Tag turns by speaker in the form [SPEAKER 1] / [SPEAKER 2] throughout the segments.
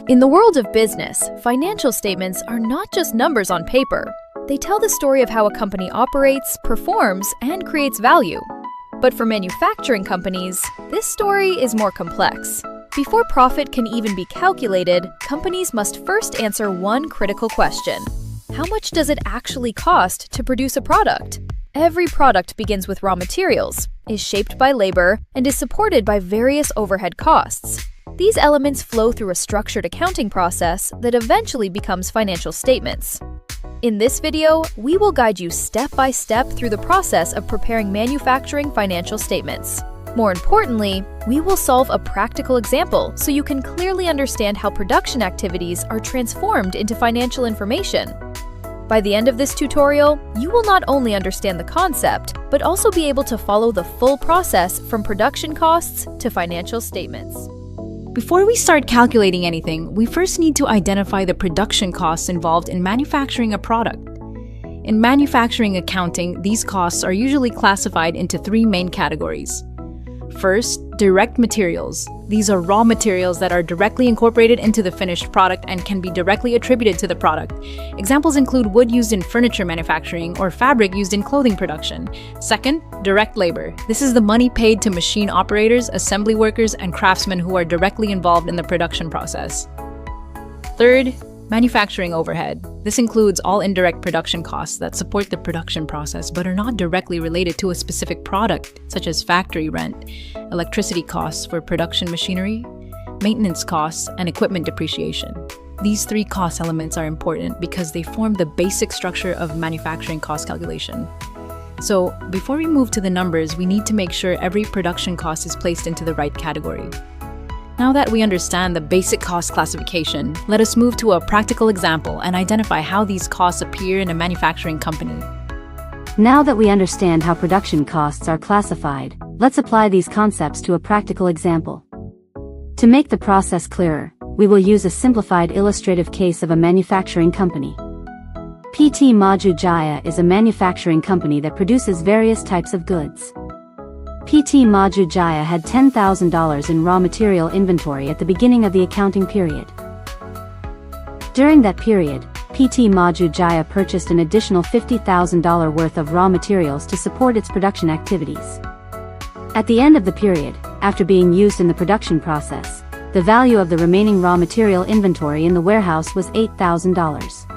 [SPEAKER 1] In the world of business, financial statements are not just numbers on paper. They tell the story of how a company operates, performs, and creates value. But for manufacturing companies, this story is more complex. Before profit can even be calculated, companies must first answer one critical question. How much does it actually cost to produce a product? Every product begins with raw materials, is shaped by labor, and is supported by various overhead costs. These elements flow through a structured accounting process that eventually becomes financial statements. In this video, we will guide you step by step through the process of preparing manufacturing financial statements. More importantly, we will solve a practical example so you can clearly understand how production activities are transformed into financial information. By the end of this tutorial, you will not only understand the concept, but also be able to follow the full process from production costs to financial statements.
[SPEAKER 2] Before we start calculating anything, we first need to identify the production costs involved in manufacturing a product. In manufacturing accounting, these costs are usually classified into three main categories. First, direct materials. These are raw materials that are directly incorporated into the finished product and can be directly attributed to the product. Examples include wood used in furniture manufacturing or fabric used in clothing production. Second, direct labor. This is the money paid to machine operators, assembly workers, and craftsmen who are directly involved in the production process. Third, manufacturing overhead. This includes all indirect production costs that support the production process but are not directly related to a specific product, such as factory rent, electricity costs for production machinery, maintenance costs, and equipment depreciation. These three cost elements are important because they form the basic structure of manufacturing cost calculation. So, before we move to the numbers, we need to make sure every production cost is placed into the right category. Now that we understand the basic cost classification, let us move to a practical example and identify how these costs appear in a manufacturing company.
[SPEAKER 3] Now that we understand how production costs are classified, let's apply these concepts to a practical example. To make the process clearer, we will use a simplified illustrative case of a manufacturing company. PT Maju Jaya is a manufacturing company that produces various types of goods. PT Maju Jaya had $10,000 in raw material inventory at the beginning of the accounting period. During that period, PT Maju Jaya purchased an additional $50,000 worth of raw materials to support its production activities. At the end of the period, after being used in the production process, the value of the remaining raw material inventory in the warehouse was $8,000.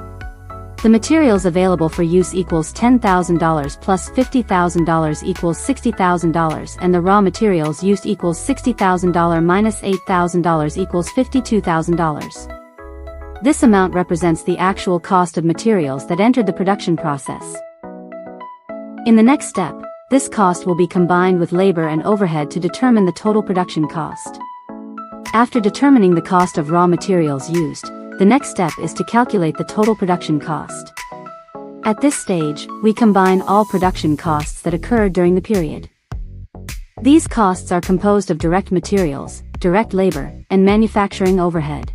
[SPEAKER 3] The materials available for use equals $10,000 plus $50,000 equals $60,000, and the raw materials used equals $60,000 minus $8,000 equals $52,000. This amount represents the actual cost of materials that entered the production process. In the next step, this cost will be combined with labor and overhead to determine the total production cost. After determining the cost of raw materials used, the next step is to calculate the total production cost. At this stage, we combine all production costs that occurred during the period. These costs are composed of direct materials, direct labor, and manufacturing overhead.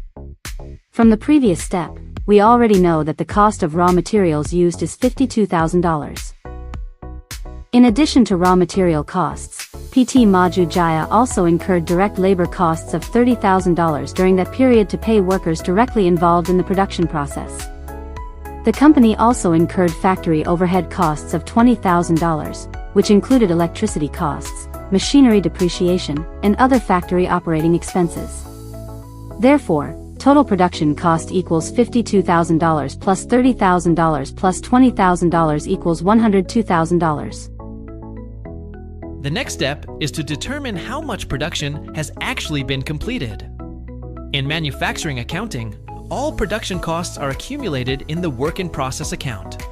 [SPEAKER 3] From the previous step, we already know that the cost of raw materials used is $52,000. In addition to raw material costs, PT Maju Jaya also incurred direct labor costs of $30,000 during that period to pay workers directly involved in the production process. The company also incurred factory overhead costs of $20,000, which included electricity costs, machinery depreciation, and other factory operating expenses. Therefore, total production cost equals $52,000 plus $30,000 plus $20,000 equals $102,000.
[SPEAKER 4] The next step is to determine how much production has actually been completed. In manufacturing accounting, all production costs are accumulated in the work-in-process account.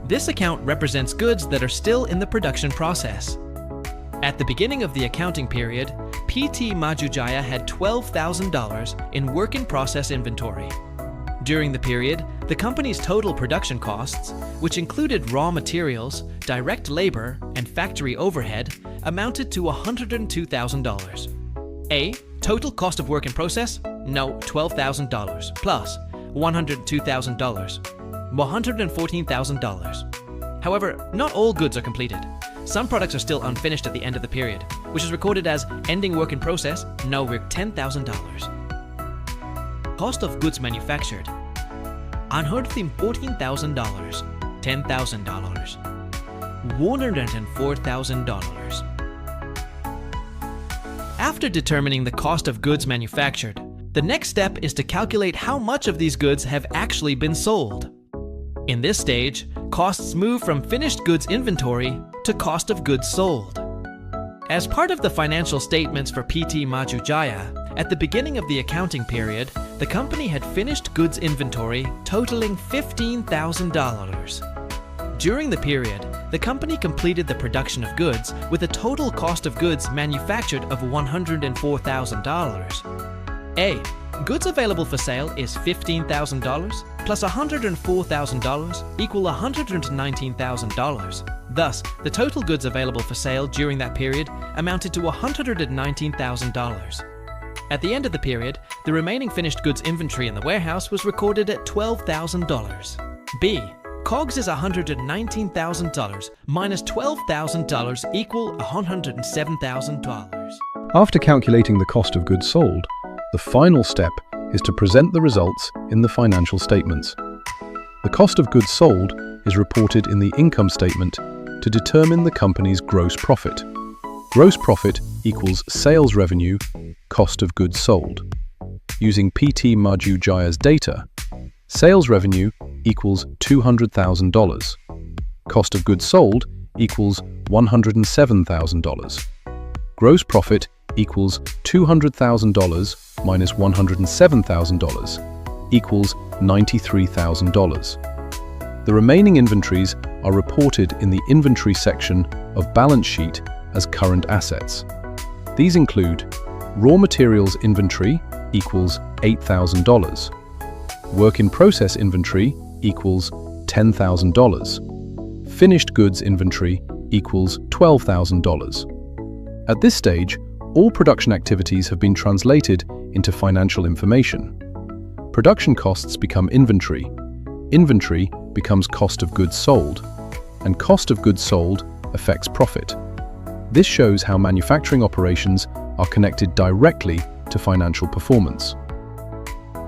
[SPEAKER 4] This account represents goods that are still in the production process. At the beginning of the accounting period, PT Maju Jaya had $12,000 in work-in-process inventory. During the period, the company's total production costs, which included raw materials, direct labor, and factory overhead, amounted to $102,000. A. Total cost of work in process? No, $12,000 plus $102,000, $114,000. However, not all goods are completed. Some products are still unfinished at the end of the period, which is recorded as ending work in process, no, we're $10,000. cost of goods manufactured. $114,000, $10,000, $104,000. After determining the cost of goods manufactured, the next step is to calculate how much of these goods have actually been sold. In this stage, costs move from finished goods inventory to cost of goods sold. As part of the financial statements for PT Maju Jaya, at the beginning of the accounting period, the company had finished goods inventory totaling $15,000. During the period, the company completed the production of goods with a total cost of goods manufactured of $104,000. A. Goods available for sale is $15,000 plus $104,000 equal $119,000. Thus, the total goods available for sale during that period amounted to $119,000. At the end of the period, the remaining finished goods inventory in the warehouse was recorded at $12,000. B. COGS is $119,000 minus $12,000 equal $107,000.
[SPEAKER 5] After calculating the cost of goods sold, the final step is to present the results in the financial statements. The cost of goods sold is reported in the income statement to determine the company's gross profit. Gross profit equals sales revenue, cost of goods sold. Using PT Maju Jaya's data, sales revenue equals $200,000. Cost of goods sold equals $107,000. Gross profit equals $200,000 minus $107,000 equals $93,000. The remaining inventories are reported in the inventory section of balance sheet as current assets. These include raw materials inventory equals $8,000. Work in process inventory equals $10,000. Finished goods inventory equals $12,000. At this stage, all production activities have been translated into financial information. Production costs become inventory. Inventory becomes cost of goods sold, and cost of goods sold affects profit. This shows how manufacturing operations are connected directly to financial performance.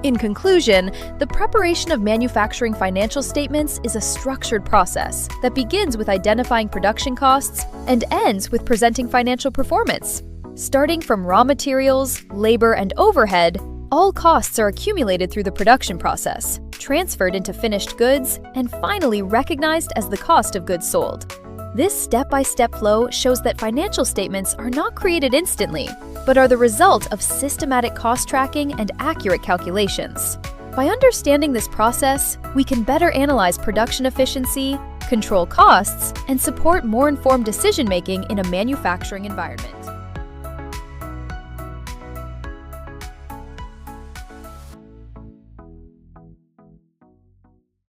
[SPEAKER 1] In conclusion, the preparation of manufacturing financial statements is a structured process that begins with identifying production costs and ends with presenting financial performance. Starting from raw materials, labor, and overhead, all costs are accumulated through the production process, transferred into finished goods, and finally recognized as the cost of goods sold. This step-by-step flow shows that financial statements are not created instantly, but are the result of systematic cost tracking and accurate calculations. By understanding this process, we can better analyze production efficiency, control costs, and support more informed decision-making in a manufacturing environment.